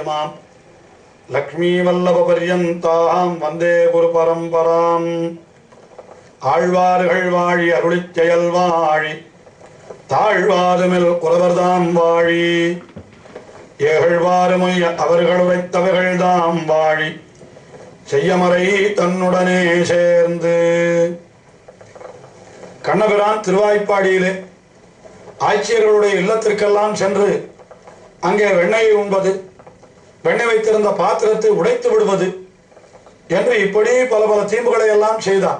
मध्यमाम् லக்ஷ்மீவல்லபபர்யந்தாம் வந்தே குரு பரம்பராம். ஆழ்வார்கள் வாழி அருளிச் செயல் வாழி தாழ்வாதுமில் குறவர்தாம் வாழி ஏகழ்வாறுமொய் அவர்கள் உரைத்தவர்கள்தாம் வாழி செய்யமறை தன்னுடனே சேர்ந்து. கண்ணபிரான் திருவாய்ப்பாடியிலே ஆட்சியர்களுடைய இல்லத்திற்கெல்லாம் சென்று அங்கே வெண்ணெயை உண்பது, வெண்ணெய் வைத்திருந்த பாத்திரத்தை உடைத்து விடுவது என்று இப்படி பல பல தீம்புகளை எல்லாம் செய்தான்.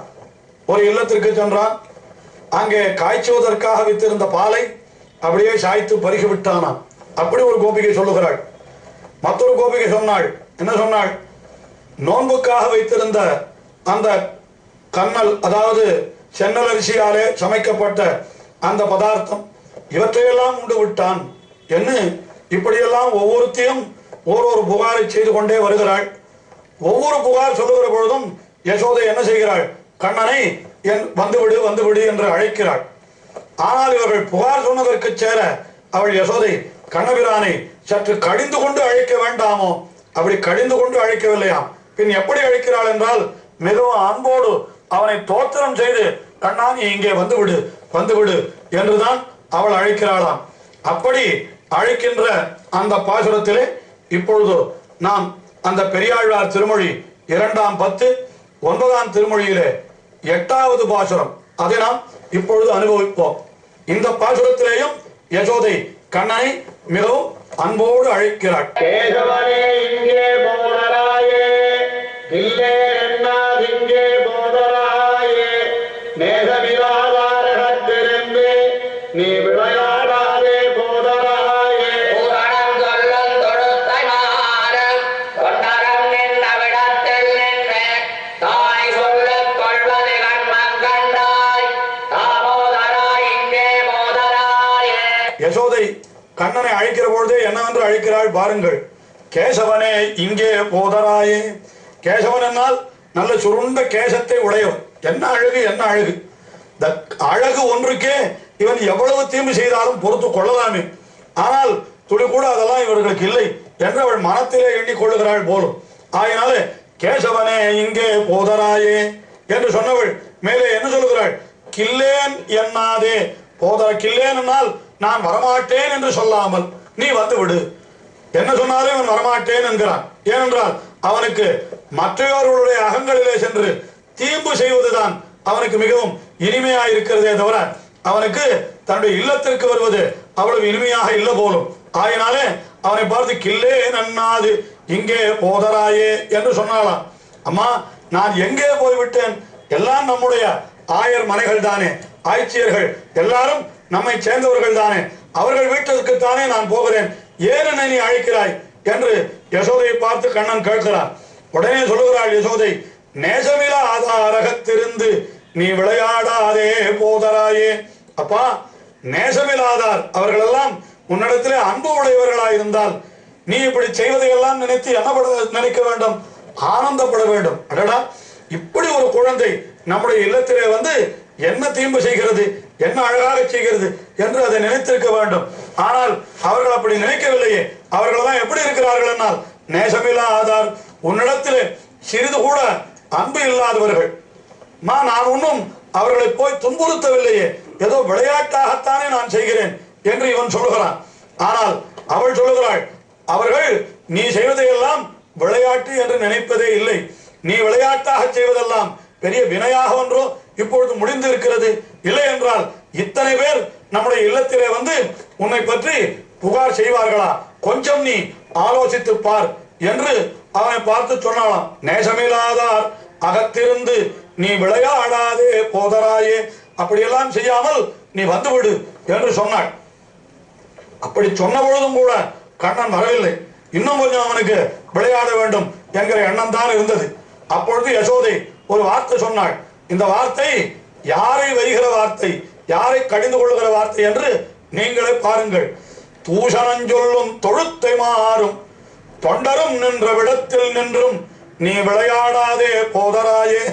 ஒரு இல்லத்திற்கு சென்றான். அங்கே காய்ச்சுவதற்காக வைத்திருந்த பாலை அப்படியே சாய்த்து பருகி விட்டானாம். அப்படி ஒரு கோபிகை சொல்லுகிறாள். மற்றொரு கோபிகை சொன்னாள். என்ன சொன்னாள்? நோன்புக்காக வைத்திருந்த அந்த கண்ணல், அதாவது சென்னல் அரிசியாலே சமைக்கப்பட்ட அந்த பதார்த்தம், இவற்றையெல்லாம் உண்டு விட்டான் என்று இப்படியெல்லாம் ஒவ்வொருத்தையும் ஒரு புகாரை செய்து கொண்டே வருகிறாள். ஒவ்வொரு புகார் சொல்லுகிற பொழுதும் யசோதை என்ன செய்கிறாள்? கண்ணனை வந்துவிடு வந்துவிடு என்று அழைக்கிறாள். ஆனால் இவர்கள் புகார் சொன்னதற்கு சேர அவள் யசோதை கண்ணபிரானை சற்று கடிந்து கொண்டு அழைக்க வேண்டாமோ? அப்படி கடிந்து கொண்டு அழைக்கவில்லையாம். பின் எப்படி அழைக்கிறாள் என்றால், மிகவும் அன்போடு அவனை தோத்திரம் செய்து, கண்ணா நீ இங்கே வந்துவிடு வந்துவிடு என்றுதான் அவள் அழைக்கிறாளாம். அப்படி அழைக்கின்ற அந்த பாசுரத்திலே இப்பொழுது நாம் அந்த பெரியாழ்வார் திருமொழி 2ஆம் பத்து 9ஆம் திருமொழியிலே 8வது பாசுரம், அதை நாம் இப்பொழுது அனுபவிப்போம். இந்த பாசுரத்திலேயும் யசோதை கண்ணனை மிகவும் அன்போடு அழைக்கிறாள். யசோதை கண்ணனை அழைக்கிற பொழுதே என்னவென்று அழைக்கிறாள் பாருங்கள். கேசவனே இங்கே போதராயே. கேசவன் என்னால் நல்ல சுருண்ட கேசத்தை உடையவன். என்ன அழகு, என்ன அழகு! இந்த அழகு ஒன்றுக்கே இவன் எவ்வளவு தீம்பு செய்தாலும் பொறுத்து கொள்ளலாமே. ஆனால் துளி கூட அதெல்லாம் இவர்களுக்கு இல்லை என்று அவள் மனத்திலே எண்ணிக்கொள்ளுகிறாள் போலும். ஆகினாலே கேசவனே இங்கே போதராயே என்று சொன்னவள் மேலே என்ன சொல்லுகிறாள்? கில்லேன் என்னாதே. போதர கில்லேன் என்னால் நான் வரமாட்டேன் என்று சொல்லாமல் நீ வந்து விடு. என்ன சொன்னாலும் அவன் வரமாட்டேன் என்கிறான். ஏனென்றால் அவனுக்கு மற்றவர்களுடைய அகங்களிலே சென்று தீம்பு செய்வதுதான் அவனுக்கு மிகவும் இனிமையாக இருக்கிறதே தவிர அவனுக்கு தன்னுடைய இல்லத்திற்கு வருவது அவ்வளவு இனிமையாக இல்லை போலும். ஆயினாலே அவனை பார்த்து கில்லே நன்னாது இங்கே போதராயே என்று சொன்னாலாம். அம்மா, நான் எங்கே போய்விட்டேன்? எல்லாம் நம்முடைய ஆயர் மனைகள் தானே, ஆய்ச்சியர்கள் எல்லாரும் நம்மை சேர்ந்தவர்கள் தானே, அவர்கள் வீட்டிற்குத்தானே நான் போகிறேன், ஏன் என்னை நீ அழைக்கிறாய் என்று யசோதையை பார்த்து கண்ணன் கேட்கிறான். உடனே சொல்லுகிறாள் யசோதை, நேசமிலா ஆதாரகத்திருந்து நீ விளையாடாதே போதராயே. அப்பா, நேசமில்லாதார் அவர்களெல்லாம் உன்னிடத்திலே அன்பு உடையவர்களாயிருந்தால் நீ இப்படி செய்வதையெல்லாம் நினைத்து என்ன நினைக்க வேண்டும்? ஆனந்தப்பட வேண்டும். அடடா, இப்படி ஒரு குழந்தை நம்முடைய இல்லத்திலே வந்து என்ன தீம்பு செய்கிறது, என்ன அழகாக செய்கிறது என்று அதை நினைத்திருக்க வேண்டும். ஆனால் அவர்கள் அப்படி நினைக்கவில்லையே. அவர்களெல்லாம் எப்படி இருக்கிறார்கள் என்னால் நேசமில்லா ஆதார், உன்னிடத்திலே சிறிது கூட அன்பு இல்லாதவர்கள். நான் ஒன்றும் அவர்களை போய் துன்புறுத்தவில்லையே, ஏதோ விளையாட்டாகத்தானே நான் செய்கிறேன் என்று இவன் சொல்லுகிறான். ஆனால் அவள் சொல்லுகிறாள், அவர்கள் நீ செய்வதையெல்லாம் விளையாட்டு என்று நினைப்பதே இல்லை. நீ விளையாட்டாக செய்வதெல்லாம் பெரிய வினையாக ஒன்றோ இப்பொழுது முடிந்து இருக்கிறது. இல்லை என்றால் இத்தனை பேர் நம்முடைய இல்லத்திலே வந்து உன்னை பற்றி புகார் செய்வார்களா? கொஞ்சம் நீ ஆலோசித்து பார் என்று அவனை பார்த்து சொன்னாலாம். நேசமில்லாதார் அகத்திருந்து நீ விளையாடாதே போதராயே. அப்படியெல்லாம் செய்யாமல் நீ வந்துவிடு என்று சொன்னாள். அப்படி சொன்ன பொழுதும் கூட கண்ணன் வரவில்லை. இன்னும் கொஞ்சம் அவனுக்கு விளையாட வேண்டும் என்கிற எண்ணம் தான் இருந்தது. அப்பொழுது யசோதை ஒரு வார்த்தை சொன்னாள். இந்த வார்த்தை யாரை வருகிற வார்த்தை, யாரை கடிந்து கொள்ளுகிற வார்த்தை என்று நீங்களே பாருங்கள். தூஷணஞ்சொல்லும் தொழுத்தை மாறும் தொண்டரும் நின்ற விடத்தில் நின்றும் நீ விளையாடாதே போதராயே.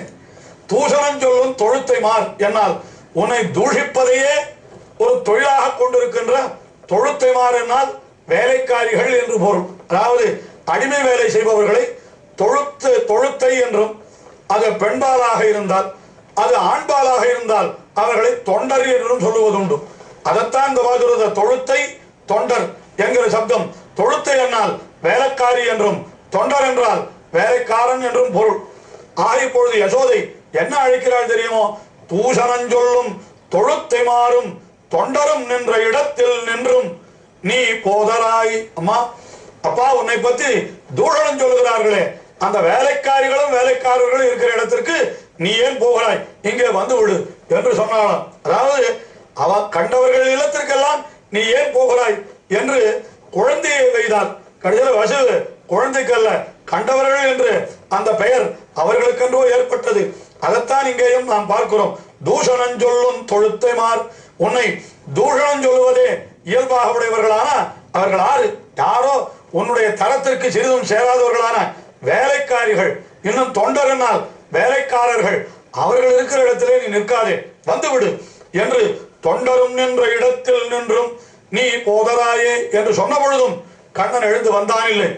தூஷணஞ்சொல்லும் தொழுத்தை மாறு என்னால் உன்னை தூஷிப்பதையே ஒரு தொழிலாக கொண்டிருக்கின்ற தொழுத்தை மாறு என்னால் வேலைக்காரிகள் என்று பொருள். அதாவது அடிமை வேலை செய்பவர்களை தொழுத்தை என்றும், அது பெண்பாலாக இருந்தால், அது ஆண்பாலாக இருந்தால் அவர்களை தொண்டர் என்றும் சொல்லுவதுண்டு. அதைத்தான் இந்த பாசுரத்தை தொழுத்தை தொண்டர் என்கிற சப்தம். தொழுத்தை என்னால் வேலைக்காரி என்றும், தொண்டர் என்றால் வேலைக்காரன் என்றும் பொருள். இப்பொழுது யசோதை என்ன அழைக்கிறாள் தெரியுமோ? தூஷணஞ்சொல்லும் தொழுத்தை மாறும் தொண்டரும் நின்ற இடத்தில் நின்றும் நீ போதராய். அம்மா, அப்பா, உன்னை பத்தி தூஷணம் சொல்லுகிறார்களே, அந்த வேலைக்காரிகளும் வேலைக்காரர்களும் இருக்கிற இடத்திற்கு நீ ஏன் போகிறாய்? இங்கே வந்து விடு என்று சொன்னாலும், அதாவது அவ கண்டவர்கள் இல்லத்திற்கெல்லாம் நீ ஏன் போகிறாய் என்று குழந்தையை வைத்தார். கடைசியில் வசு குழந்தைக்கல்ல, கண்டவர்கள் என்று அந்த பெயர் அவர்களுக்கென்றோ ஏற்பட்டது. அதைத்தான் இங்கேயும் நாம் பார்க்கிறோம். தூஷணம் சொல்லும் தொழுத்தை மார். உன்னை தூஷணம் சொல்லுவதே இயல்பாக உடையவர்களான அவர்கள் யாரோ உன்னுடைய தரத்திற்கு சிறிதும் சேராதவர்களான வேலைக்காரிகள், இன்னும் தொண்டரனால் வேலைக்காரர்கள், அவர்கள் இருக்கிற இடத்திலே நீ நிற்காதே, வந்துவிடு என்று தொண்டரும் நின்ற இடத்தில் நின்றும் நீ போதராயே என்று சொன்ன பொழுதும் கண்ணன் எழுந்து வந்தான் இல்லை,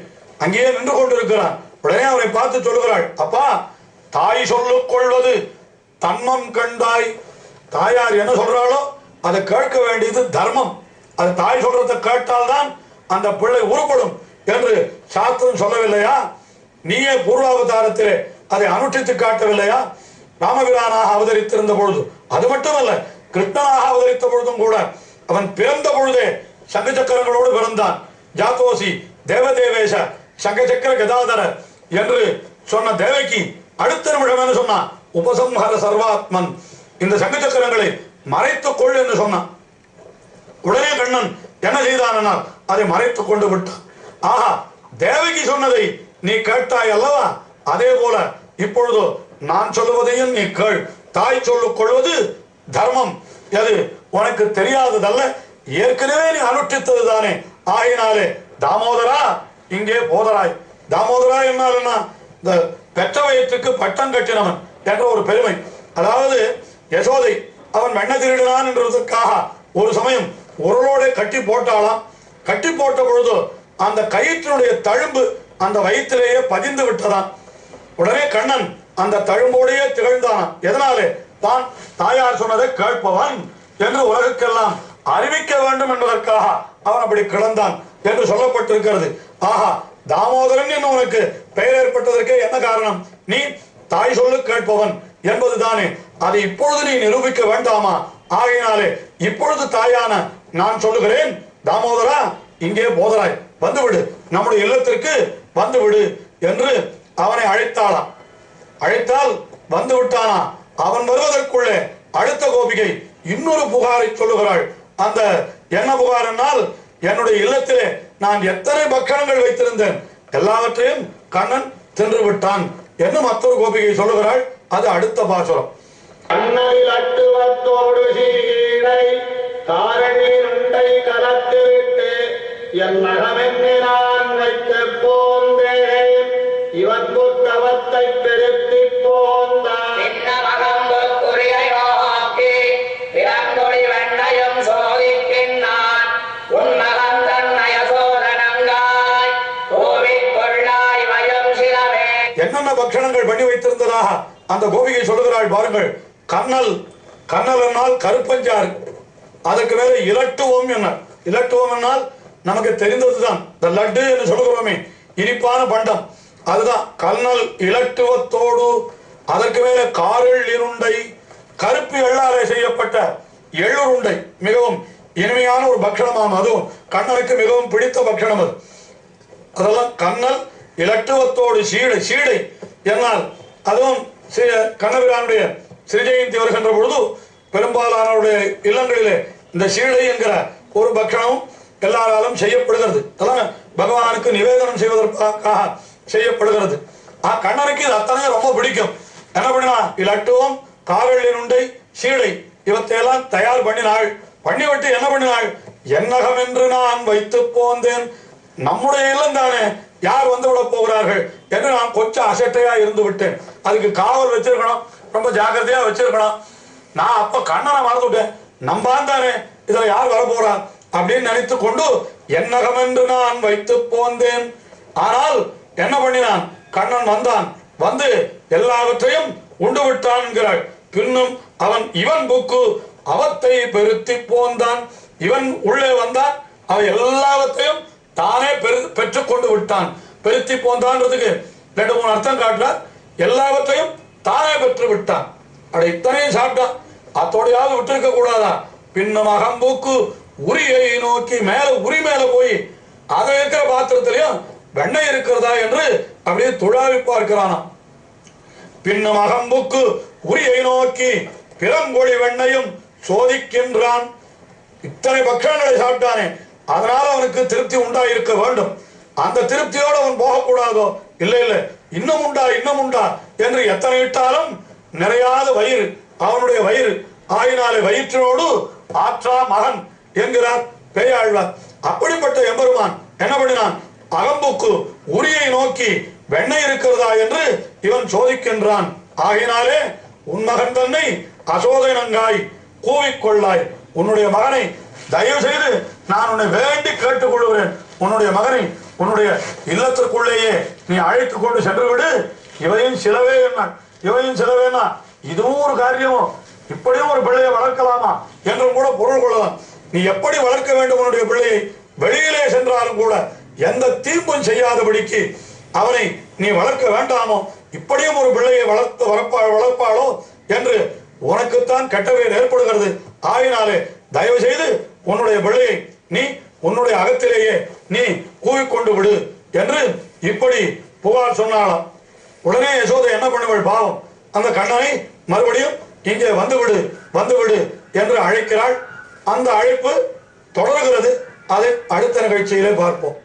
அங்கேயே நின்று கொண்டிருக்கிறான். உடனே அவரை பார்த்து சொல்லுகிறாள், அப்பா, தாய் சொல்லுக் கொள்வது தன்மம் கண்டாய். தாயார் என்ன சொல்றாளோ அதை கேட்க வேண்டியது தர்மம். அது தாய் சொல்றதை கேட்டால்தான் அந்த பிள்ளை உருப்படும் என்று சாஸ்திரம் சொல்லவில்லையா? நீயே பூர்வாவதாரத்திலே அதை அனுஷ்டித்து காட்டவில்லையா? ராமபிரானாக அவதரித்திருந்த பொழுது, அது மட்டுமல்ல, கிருஷ்ணனாக அவதரித்த பொழுதும் கூட அவன் பிறந்த பொழுதே சங்க சக்கரங்களோடு பிறந்தான். ஜாதோசி தேவதேவேஷ சங்கசக்கர கதாதர என்று சொன்ன தேவகி அடுத்த நிமிடம் என்ன சொன்னான்? உபசம்ஹர சர்வாத்மன், இந்த சங்க சக்கரங்களை மறைத்துக் கொள் என்று சொன்னான். உடனே கண்ணன் என்ன செய்தான்? அதை மறைத்துக் கொண்டு விட்டான். ஆஹா, தேவகி சொன்னதை நீ கேட்டாய் அல்லவா? அதே போல இப்பொழுது நான் சொல்லுவதையும் நீ கேள். தாய் சொல்லிக் கொள்வது தர்மம். அது உனக்கு தெரியாததல்ல, ஏற்கனவே நீ அனுஷ்டித்தது தானே. ஆகினாலே தாமோதரா இங்கே போதராய். தாமோதரா என்னால் என்ன? இந்த பெற்ற வயிற்றுக்கு பட்டம் கட்டினவன் என்ற ஒரு பெருமை. அதாவது யசோதை அவன் வெண்ண திருடினான் என்றதற்காக ஒரு சமயம் உரலோட கட்டி போட்டாலாம். கட்டி போட்ட பொழுது அந்த கயிற்றினுடைய தழும்பு அந்த வயிற்றிலேயே பதிந்து விட்டதான். உடனே கண்ணன் அந்த தழும்போடையே திகழ்ந்தான். எதனாலே? தான் தாயார் சொன்னதை கேட்பவன் என்று உலகுக்கெல்லாம் அறிவிக்க வேண்டும் என்பதற்காக அவன் அப்படி கிடந்தான் என்று சொல்லப்பட்டிருக்கிறது. ஆஹா, தாமோதரன் என்று உனக்கு பெயர் ஏற்பட்டதற்கு என்ன காரணம்? நீ தாய் சொல்லு கேட்பவன் என்பதுதானே. அதை இப்பொழுது நீ நிரூபிக்க வேண்டாமா? ஆகையினாலே இப்பொழுது தாயான நான் சொல்லுகிறேன், தாமோதரா இங்கே போதராய், வந்துவிடு, நம்முடைய இல்லத்திற்கு வந்துவிடு என்று அவனை அழைத்தாளாம். அழைத்தால் வந்து விட்டானா? அவன் வருவதற்குள்ளே அடுத்த கோபிகை இன்னொரு புகாரை சொல்லுகிறாள். அந்த என்ன புகார் என்னால், என்னுடைய இல்லத்திலே நான் எத்தனை பக்ஷணங்கள் வைத்திருந்தேன், எல்லாவற்றையும் கண்ணன் தின்று விட்டான் என்று மற்றொரு கோபிகை சொல்லுகிறாள். அது அடுத்த பாசுரம். என்னென்ன பக்ஷணங்கள் பண்ணி வைத்திருந்ததாக அந்த கோபிகை சொல்லுகிறாள் பாருங்கள். கண்ணல் என்னால் கருப்பஞ்சாறு, அதற்கு மேல இலட்டுவம் என்ன? இலட்டுவம் என்னால் நமக்கு தெரிந்ததுதான், இந்த லட்டு என்று சொல்லுகிறோமே, இனிப்பான பண்டம், அதுதான் கண்ணல் இலட்டுவத்தோடு. அதற்கு மேல காரில் இருண்டை, கருப்பு எள்ளாலே செய்யப்பட்ட எள்ளுருண்டை, மிகவும் இனிமையான ஒரு பக்ஷணமாம். அதுவும் கண்ணனுக்கு மிகவும் பிடித்த பக்ஷணம் அது. அதெல்லாம் கண்ணல் இலட்டுவத்தோடு சீடை என்னால், அதுவும் கண்ணபிரானுடைய ஸ்ரீஜெயந்தி வருகின்ற பொழுது பெரும்பாலானவருடைய இல்லங்களிலே இந்த சீடை என்கிற ஒரு பக்ஷணம் எல்லாராலும் செய்யப்படுகிறது. அதெல்லாம் பகவானுக்கு நிவேதனம் செய்வதற்காக செய்யப்படுகிறது. கண்ணனுக்கு இது அத்தனை ரொம்ப பிடிக்கும். என்ன பண்ணினா? இலட்டுவம், காரளின் உண்டை, சீடை இவற்றையெல்லாம் தயார் பண்ணினாள். பண்ணிவிட்டு என்ன பண்ணினாள்? என்னகம் என்று நான் வைத்து போந்தேன், நம்முடைய இல்லம் தானே, யார் வந்து விட போகிறார்கள் என்று நான் கொஞ்சம் அசட்டையா இருந்து விட்டேன். அதுக்கு காவல் வச்சிருக்கணும், ரொம்ப ஜாக்கிரதையா வச்சிருக்கணும். நான் அப்ப கண்ணனை மறந்துவிட்டேன், நம்பான் தானே, இதுல யார் வரப்போறான் அப்படின்னு நினைத்து கொண்டு என்னகம் என்று நான் வைத்து போந்தேன். ஆனால் என்ன பண்ணினான்? கண்ணன் வந்தான், வந்து எல்லாவற்றையும் உண்டு விட்டான் என்கிறாள். பின்னும் அவன் இவன் புக்கு அவத்தை பெருத்தி போந்தான். இவன் உள்ளே வந்தான், அவன் எல்லாவற்றையும் தானே பெற்றுக் கொண்டு விட்டான். பெருத்தி போந்தான்றதுக்கு 2-3 அர்த்தம் காட்டுறார். எல்லாவற்றையும் தானே பெற்று விட்டான். அட இத்தனையும் சாப்பிட்டான், அத்தோடையாவது விட்டு கூடாதா? பின்னும் அகம்பூக்கு உரியை நோக்கி மேல உரி மேல போய் அதை இருக்கிற பாத்திரத்திலையும் வெண்ணெய் இருக்கிறதா என்று அப்படியே துழாவி பார்க்கிறானாம். பின்னும் அகம்புக்கு உரியை நோக்கி பிறங்கொழி வெண்ணையும் சோதிக்கின்றான். இத்தனை பக்ஷங்களை சாப்பிட்டானே, அதனால அவனுக்கு திருப்தி உண்டாயிருக்க வேண்டும். அந்த திருப்தியோடு அவன் போகக்கூடாதோ? இல்லை இல்லை, இன்னும் உண்டா இன்னும் உண்டா என்று எத்தனை இட்டாலும் நிறையாத வயிறு அவனுடைய வயிறு. ஆயினாலே வயிற்றோடு ஆற்றா மகன் என்கிறார் பேயாழ்வார். அப்படிப்பட்ட எம்பெருமான் என்ன பண்ணினான்? அகம்புக்கு உரியை நோக்கி வெண்ணெய் இருக்கிறதா என்று இவன் சோதிக்கின்றான். ஆகினாலே உன் மகன் தன்னை அசோதனங்காய் கூவிக்கொள்ளாய். உன்னுடைய மகனை தயவு செய்து நான் உன்னை வேண்டி கேட்டுக்கொள்கிறேன். உன்னுடைய மகனை உன்னுடைய இல்லத்திற்குள்ளேயே நீ அழைத்து கொண்டு சென்று விடு. இவையும் சிலவே என்ன, இவையும் சிலவேனா, இதுவும் ஒரு காரியமோ, இப்படியும் ஒரு பிள்ளையை வளர்க்கலாமா என்றும் கூட பொருள் கொள்ளலாம். நீ எப்படி வளர்க்க வேண்டும் உன்னுடைய பிள்ளையை? வெளியிலே சென்றாலும் கூட எந்த தீம்பும் செய்யாதபடிக்கு அவனை நீ வளர்க்க வேண்டாமோ? இப்படியும் ஒரு பிள்ளையை வளர்ப்பாளோ என்று உனக்குத்தான் கெட்டவையில் ஏற்படுகிறது. ஆகினாலே தயவு செய்து உன்னுடைய பிள்ளையை நீ உன்னுடைய அகத்திலேயே நீ கூவிக்கொண்டு விடு என்று இப்படி புகார் சொன்னாலாம். உடனே யசோதை என்ன பண்ணுவள் பாவம், அந்த கண்ணனை மறுபடியும் இங்கே வந்துவிடு வந்துவிடு என்று அழைக்கிறாள். அந்த அழைப்பு தொடர்கிறது. அதை அடுத்த நிகழ்ச்சியிலே பார்ப்போம்.